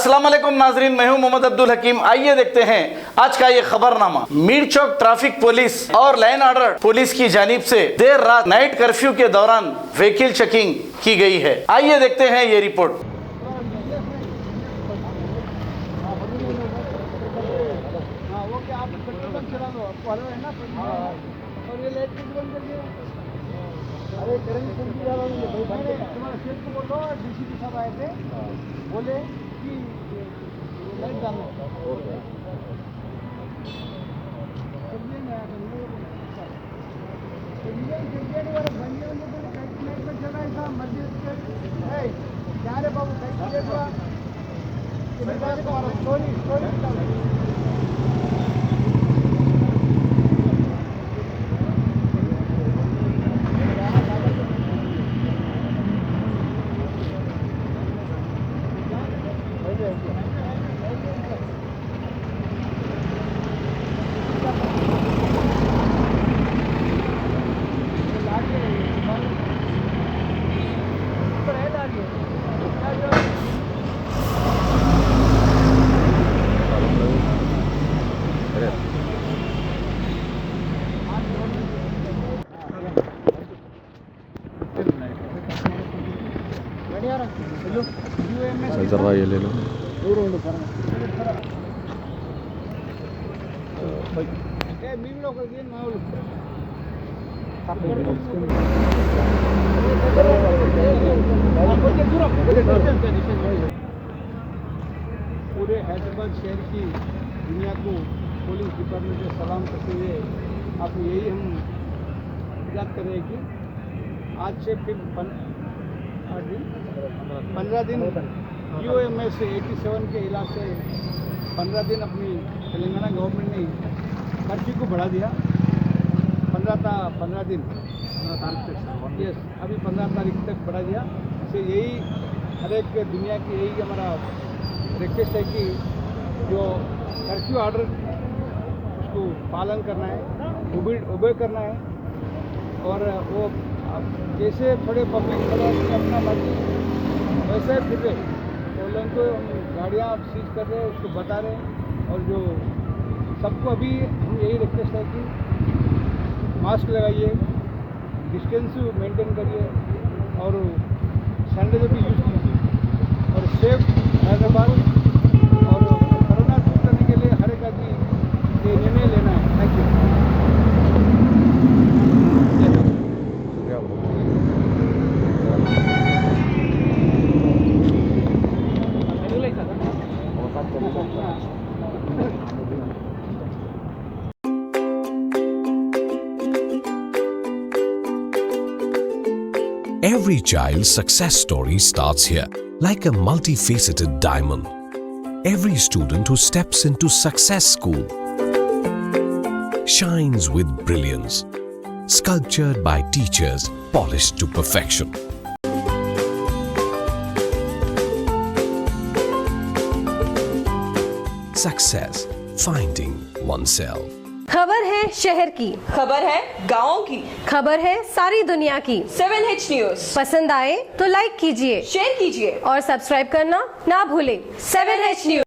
अस्सलाम वालेकुम नाजरीन, मैं हूं मोहम्मद अब्दुल हकीम। आइए देखते हैं आज का ये खबरनामा। मीर चौक ट्रैफिक पुलिस और लाइन ऑर्डर पुलिस की जानिब से देर रात नाइट कर्फ्यू के दौरान व्हीकल चेकिंग की गई है। आइए देखते हैं ये रिपोर्ट। अरे तुम्हारा सेठ को बोलो, डीसीपी साहब आए थे, बोले कि लाइट डालना क्या रे बाबू जरा ये ले लो। पूरे हैदराबाद शहर की दुनिया को पुलिस डिपार्टमेंट से सलाम करते हुए आपको यही हम याद कर रहे हैं कि आज से फिर 15 दिन UMS 87 के इलाज से 15 दिन अपनी तेलंगाना गवर्नमेंट ने कर्फ्यू को बढ़ा दिया। 15 दिन 15 तारीख तक, यस, अभी 15 तारीख तक बढ़ा दिया। इससे यही हर एक दुनिया की यही हमारा रिक्वेस्ट है कि जो कर्फ्यू ऑर्डर उसको पालन करना है, ओबे करना है। और वो जैसे थोड़े पब्लिक अपना मर्जी वैसे फिर रहे तो लोगों को गाड़ियाँ सीज कर रहे हैं, उसको बता रहे हैं। और जो सबको अभी हम यही रिक्वेस्ट है कि मास्क लगाइए, डिस्टेंस मेंटेन करिए और सैनिटाइजर भी यूज़ कीजिए और सेफ हैदराबाद और कोरोना दूर करने के लिए हर एक आदमी ये निर्णय लेना है। Thank you. Every child's success story starts here, like a multifaceted diamond. Every student who steps into Success School shines with brilliance, sculptured by teachers polished to perfection. Success, finding oneself. खबर है शहर की, खबर है गाँव की, खबर है सारी दुनिया की। 7H न्यूज़ पसंद आए तो लाइक कीजिए, शेयर कीजिए और सब्सक्राइब करना ना भूलें। 7H news.